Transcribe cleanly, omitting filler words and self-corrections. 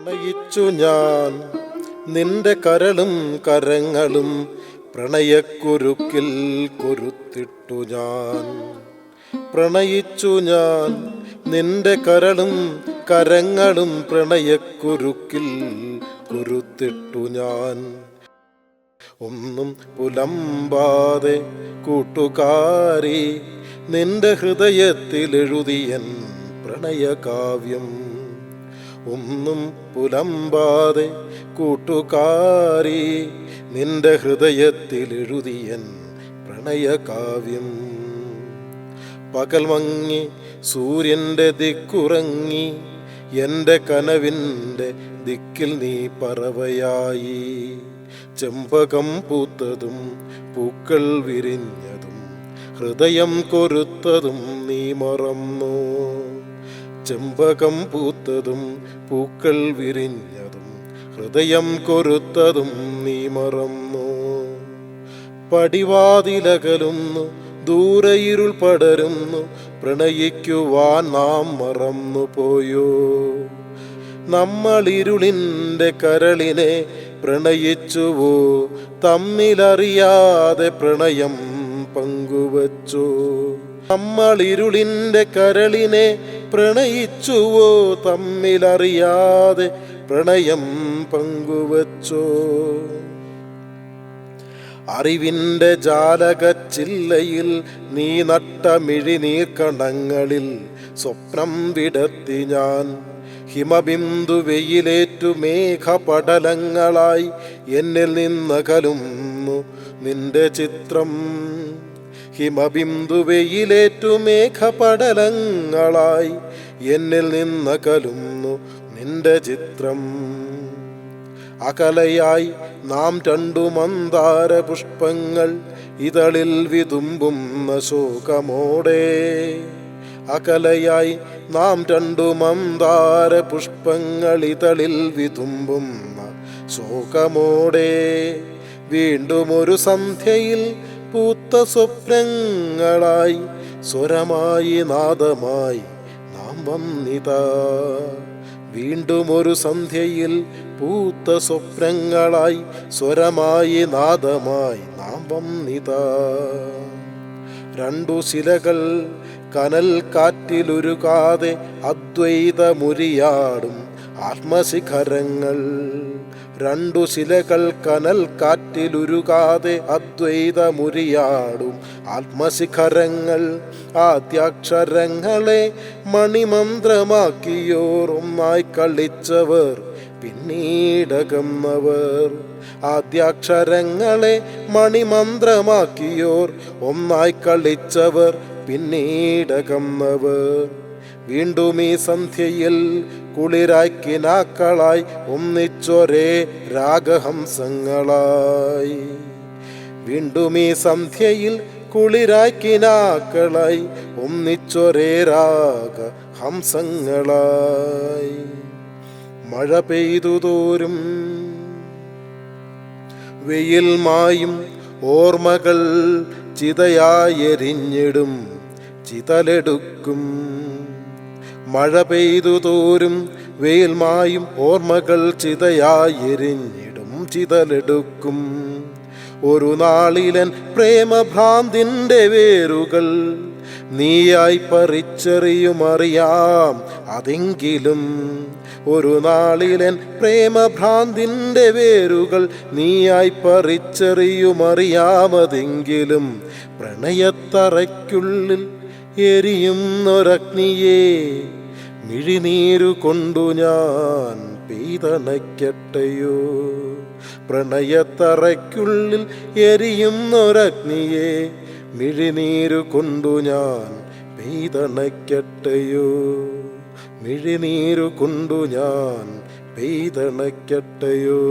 പ്രണയിച്ചു ഞാൻ നിന്റെ കരളും കരങ്ങളും പ്രണയക്കുരുക്കിൽ കൊരുത്തിട്ടു ഞാൻ. പ്രണയിച്ചു ഞാൻ നിന്റെ കരളും കരങ്ങളും പ്രണയക്കുരുക്കിൽ കൊരുത്തിട്ടു ഞാൻ. ഒന്നും പുലമ്പാതെ കൂട്ടുകാരി നിന്റെ ഹൃദയത്തിലെഴുതിയൻ പ്രണയകാവ്യം. ഒന്നും പുലമ്പാതെ കൂട്ടുകാരി നിന്റെ ഹൃദയത്തിലെഴുതിയൻ പ്രണയകാവ്യം. പകൽ മങ്ങി സൂര്യൻ്റെ ദിക്കുറങ്ങി എൻ്റെ കനവിൻ്റെ ദിക്കിൽ നീ പറവയായി. ചെമ്പകം പൂത്തതും പൂക്കൾ വിരിഞ്ഞതും ഹൃദയം കൊരുത്തതും നീ മറന്നോ. ചെമ്പകം പൂത്തതും പൂക്കൾ വിരിഞ്ഞതും ഹൃദയം കൊരുത്തതും നീ മറന്നോ. പടിവാതിലകലുന്നു ദൂരയിരുൾ പടരുന്നു പ്രണയിക്കുവാൻ നാം മറന്നു പോയോ. നമ്മളിരുളിൻ്റെ കരളിനെ പ്രണയിച്ചുവോ, തമ്മിലറിയാതെ പ്രണയം പങ്കുവച്ചോ. നമ്മളിരുളിൻ്റെ കരളിനെ പ്രണയിച്ചുവോ, തമ്മിലറിയാതെ പ്രണയം പങ്കുവച്ചോ. അറിവിൻ്റെ ജാലകച്ചില്ലയിൽ നീ നട്ട മിഴിനീർക്കണങ്ങളിൽ സ്വപ്നം വിടർത്തി ഞാൻ. ഹിമബിന്ദു വെയിലേറ്റു മേഘപടലങ്ങളായി എന്നിൽ നിന്നകലുന്നു നിന്റെ ചിത്രം. ഹിമബിന്ദു വെയിലേറ്റു മേഘപടലങ്ങളായി എന്നിൽ നിന്നകലുന്നു നിന്റെ ചിത്രം. അകലയായി നാം രണ്ടു മന്ദാര പുഷ്പങ്ങൾ ഇതളിൽ വിതുമ്പുന്ന ശോകമോടെ. അകലയായി നാം രണ്ടു മന്ദാര പുഷ്പങ്ങൾ ഇതളിൽ വിതുമ്പുന്ന ശോകമോടെ. വീണ്ടും ഒരു സന്ധ്യയിൽ പൂത്ത സ്വപ്നങ്ങളായി സ്വരമായി നാദമായി നാം വന്നിതാ. വീണ്ടും ഒരു സന്ധ്യയിൽ പൂത്ത സ്വപ്നങ്ങളായി സ്വരമായി നാദമായി നാം വന്നിതാ. രണ്ടു ശിലകൾ കനൽ കാറ്റിലുരുകാതെ അദ്വൈതമുരിയാടും ആത്മശിഖരങ്ങൾ. രണ്ടു ശിലകൾ കനൽ കാറ്റിലുരുകാതെ അദ്വൈതമുരിയാടും ആത്മശിഖരങ്ങൾ. ആദ്യാക്ഷരങ്ങളെ മണിമന്ത്രമാക്കിയോർ ഒന്നായി കളിച്ചവർ പിന്നീടകന്നവർ. ആദ്യാക്ഷരങ്ങളെ മണിമന്ത്രമാക്കിയോർ ഒന്നായി കളിച്ചവർ പിന്നീടകന്നവർ. വീണ്ടും ഈ സന്ധ്യയിൽ കുളിരായി കിനാക്കളായി ഒന്നിച്ചൊരേ രാഗഹംസങ്ങളായി. വീണ്ടും ഈ സന്ധ്യയിൽ കുളിരായി കിനാക്കളായി ഒന്നിച്ചൊരേ രാഗഹംസങ്ങളായി. മഴ പെയ്തു തോരും വെയിൽ മായും ഓർമ്മകൾ ചിതയായെരിഞ്ഞിടും ചിതലെടുക്കും. മഴ പെയ്തു തോരും വെയിൽ മായും ഓർമ്മകൾ ചിതയായെരിഞ്ഞിടും ചിതലെടുക്കും. ഒരു നാളിലൻ പ്രേമഭ്രാന്തിൻ്റെ വേരുകൾ നീയായി പറിച്ചെറിയുമറിയാം അതെങ്കിലും. ഒരു നാളിലൻ പ്രേമഭ്രാന്തിൻ്റെ വേരുകൾ നീയായി പറിച്ചെറിയുമറിയാമതെങ്കിലും. പ്രണയത്തറയ്ക്കുള്ളിൽ എരിയുന്നൊരഗ്നിയെ മിഴിനീരു കൊണ്ടു ഞാൻ പെയ്തണയ്ക്കട്ടെയോ. പ്രണയത്തറയ്ക്കുള്ളിൽ എരിയുന്നൊരഗ്നിയെ മിഴിനീരു കൊണ്ടു ഞാൻ പെയ്തണയ്ക്കട്ടെയോ. മിഴിനീരു കൊണ്ടു ഞാൻ പെയ്തണയ്ക്കട്ടെയോ.